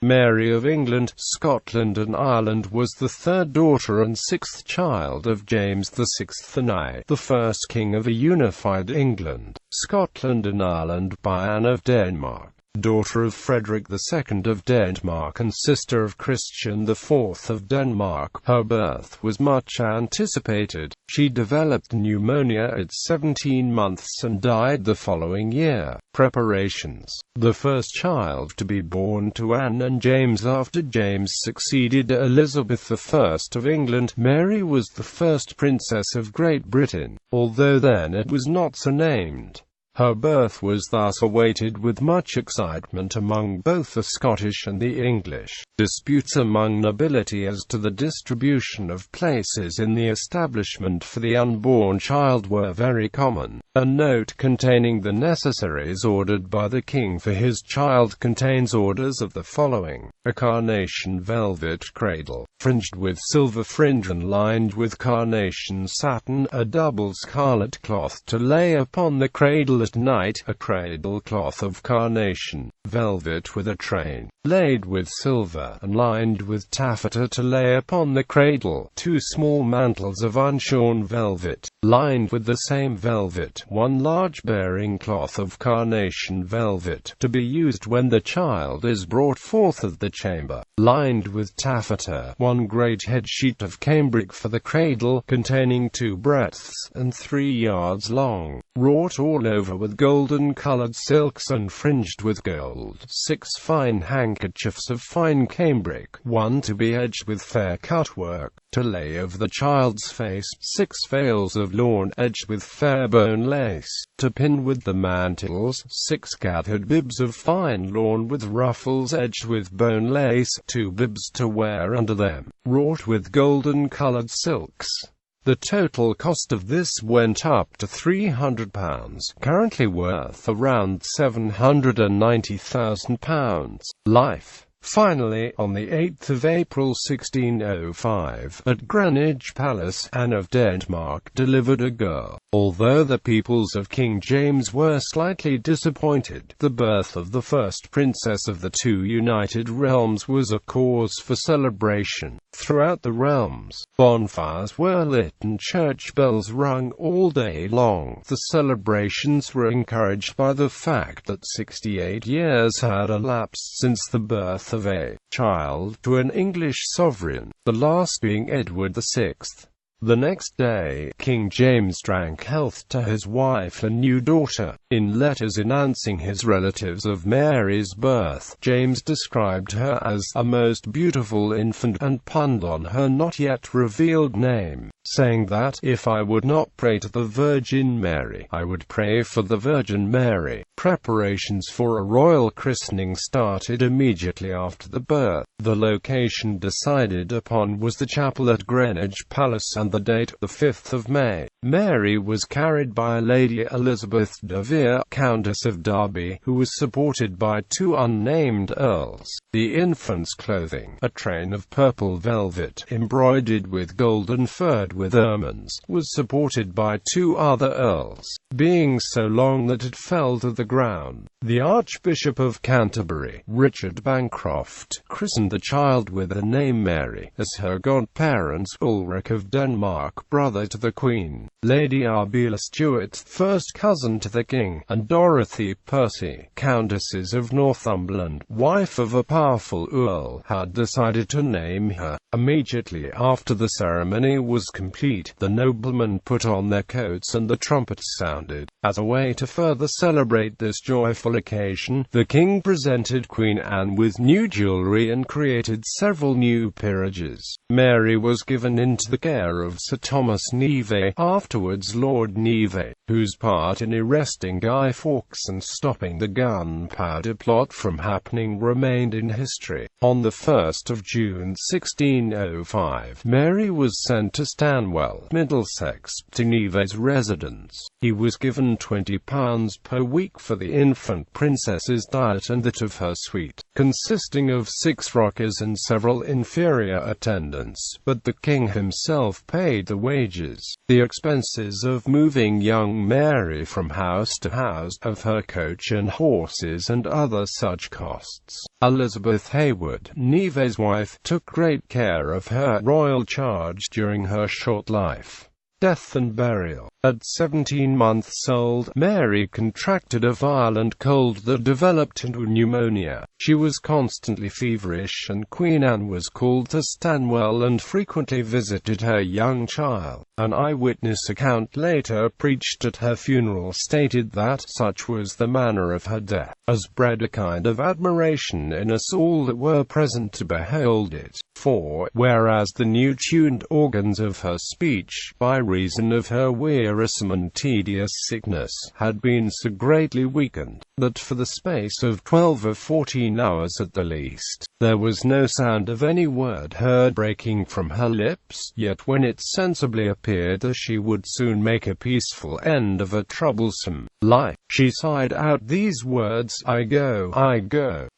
Mary of England, Scotland and Ireland was the third daughter and sixth child of James VI ISNI, the first king of a unified England, Scotland and Ireland, by Anne of Denmark, daughter of Frederick II of Denmark and sister of Christian IV of Denmark. Her birth was much anticipated. She developed pneumonia at 17 months and died the following year. Preparations. The first child to be born to Anne and James after James succeeded Elizabeth I of England. Mary was the first princess of Great Britain, although then it was not so named. Her birth was thus awaited with much excitement among both the Scottish and the English. Disputes among nobility as to the distribution of places in the establishment for the unborn child were very common. A note containing the necessaries ordered by the king for his child contains orders of the following: a carnation velvet cradle, fringed with silver fringe and lined with carnation satin, a double scarlet cloth to lay upon the cradle at night, a cradle cloth of carnation velvet with a train, laid with silver, and lined with taffeta to lay upon the cradle, 2 small mantles of unshorn velvet, lined with the same velvet, 1 large bearing cloth of carnation velvet, to be used when the child is brought forth of the chamber, lined with taffeta, 1 great head sheet of cambric for the cradle, containing 2 breadths, and 3 yards long, wrought all over with golden-colored silks and fringed with gold, 6 fine handkerchiefs of fine cambric, 1 to be edged with fair cut work, to lay over the child's face, 6 veils of lawn edged with fair bone lace, to pin with the mantles, 6 gathered bibs of fine lawn with ruffles edged with bone lace, 2 bibs to wear under them, wrought with golden-colored silks. The total cost of this went up to £300, currently worth around £790,000. Life. Finally, on the 8th of April 1605, at Greenwich Palace, Anne of Denmark delivered a girl. Although the peoples of King James were slightly disappointed, the birth of the first princess of the 2 united realms was a cause for celebration. Throughout the realms, bonfires were lit and church bells rung all day long. The celebrations were encouraged by the fact that 68 years had elapsed since the birth of a child to an English sovereign, the last being Edward VI. The next day, King James drank health to his wife and new daughter. In letters announcing his relatives of Mary's birth, James described her as a most beautiful infant and punned on her not yet revealed name, saying that, if I would not pray to the Virgin Mary, I would pray for the Virgin Mary. Preparations for a royal christening started immediately after the birth. The location decided upon was the chapel at Greenwich Palace, and the date, the 5th of May. Mary was carried by Lady Elizabeth de Vere, Countess of Derby, who was supported by 2 unnamed earls. The infant's clothing, a train of purple velvet, embroidered with gold and furred with ermines, was supported by 2 other earls, being so long that it fell to the ground. The Archbishop of Canterbury, Richard Bancroft, christened the child with the name Mary, as her godparents, Ulrich of Denmark, brother to the Queen, Lady Arbella Stuart, first cousin to the King, and Dorothy Percy, Countesses of Northumberland, wife of a powerful Earl, had decided to name her. Immediately after the ceremony was complete, the noblemen put on their coats and the trumpets sounded. As a way to further celebrate this joyful occasion, the King presented Queen Anne with new jewellery and created several new peerages. Mary was given into the care of Sir Thomas Neve, afterwards Lord Neve, whose part in arresting Guy Fawkes and stopping the gunpowder plot from happening remained in history. On the 1st of June 1605, Mary was sent to stand Stanwell, Middlesex, to Neve's residence. He was given £20 per week for the infant princess's diet and that of her suite, consisting of 6 rockers and several inferior attendants, but the king himself paid the wages, the expenses of moving young Mary from house to house, of her coach and horses and other such costs. Elizabeth Hayward, Neve's wife, took great care of her royal charge during her short life, death and burial. At 17 months old, Mary contracted a violent cold that developed into pneumonia. She was constantly feverish, and Queen Anne was called to Stanwell and frequently visited her young child. An eyewitness account later preached at her funeral stated that such was the manner of her death, as bred a kind of admiration in us all that were present to behold it. For, whereas the new-tuned organs of her speech, by reason of her wearisome and tedious sickness, had been so greatly weakened, that for the space of 12 or 14 hours at the least, there was no sound of any word heard breaking from her lips. Yet when it sensibly appeared that she would soon make a peaceful end of a troublesome life, she sighed out these words, I go,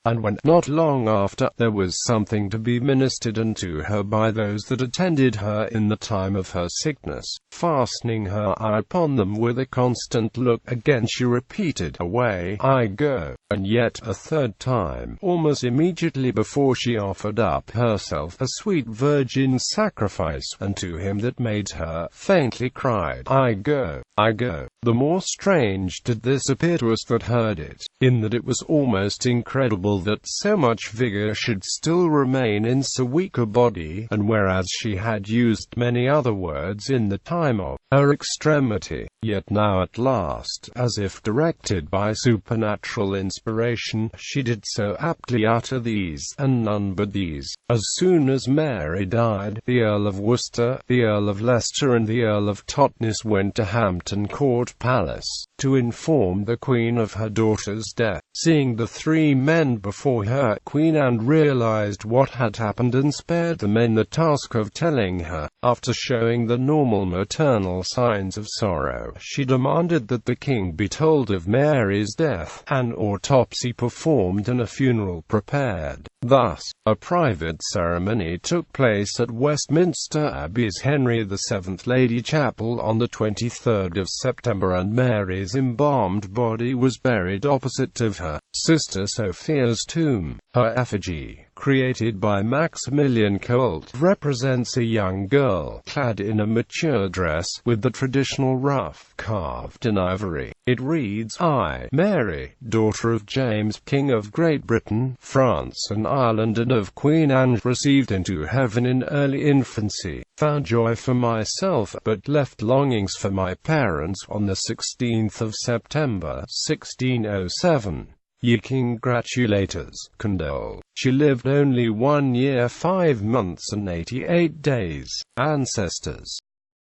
and when, not long after, there was something to be ministered unto her by those that attended her in the time of her sickness, fastening her eye upon them with a constant look, again she repeated, away, I go, and yet a third time, almost immediately before she offered up herself a sweet virgin sacrifice unto him that made her, faintly cried, I go, I go. The more strange did this appear to us that heard it, in that it was almost incredible that so much vigour should still remain in so weak a body, and whereas she had used many other words in the time of her extremity, yet now at last, as if directed by supernatural inspiration, she did so aptly utter these, and none but these. As soon as Mary died, the Earl of Worcester, the Earl of Leicester and the Earl of Totnes went to Hampton Court Palace, to inform the Queen of her daughter's death. Seeing the 3 men before her, Queen Anne realized what had happened and spared the men the task of telling her. After showing the normal maternal signs of sorrow, she demanded that the king be told of Mary's death, an autopsy performed and a funeral prepared. Thus, a private ceremony took place at Westminster Abbey's Henry VII Lady Chapel on the 23rd of September, and Mary's embalmed body was buried opposite of her sister Sophia's tomb. Her effigy, created by Maximilian Colt, represents a young girl, clad in a mature dress, with the traditional ruff carved in ivory. It reads, I, Mary, daughter of James, King of Great Britain, France and Ireland and of Queen Anne, received into heaven in early infancy, found joy for myself, but left longings for my parents on the 16th of September, 1607. Ye congratulators, condole. She lived only 1 year, 5 months and 88 days. Ancestors.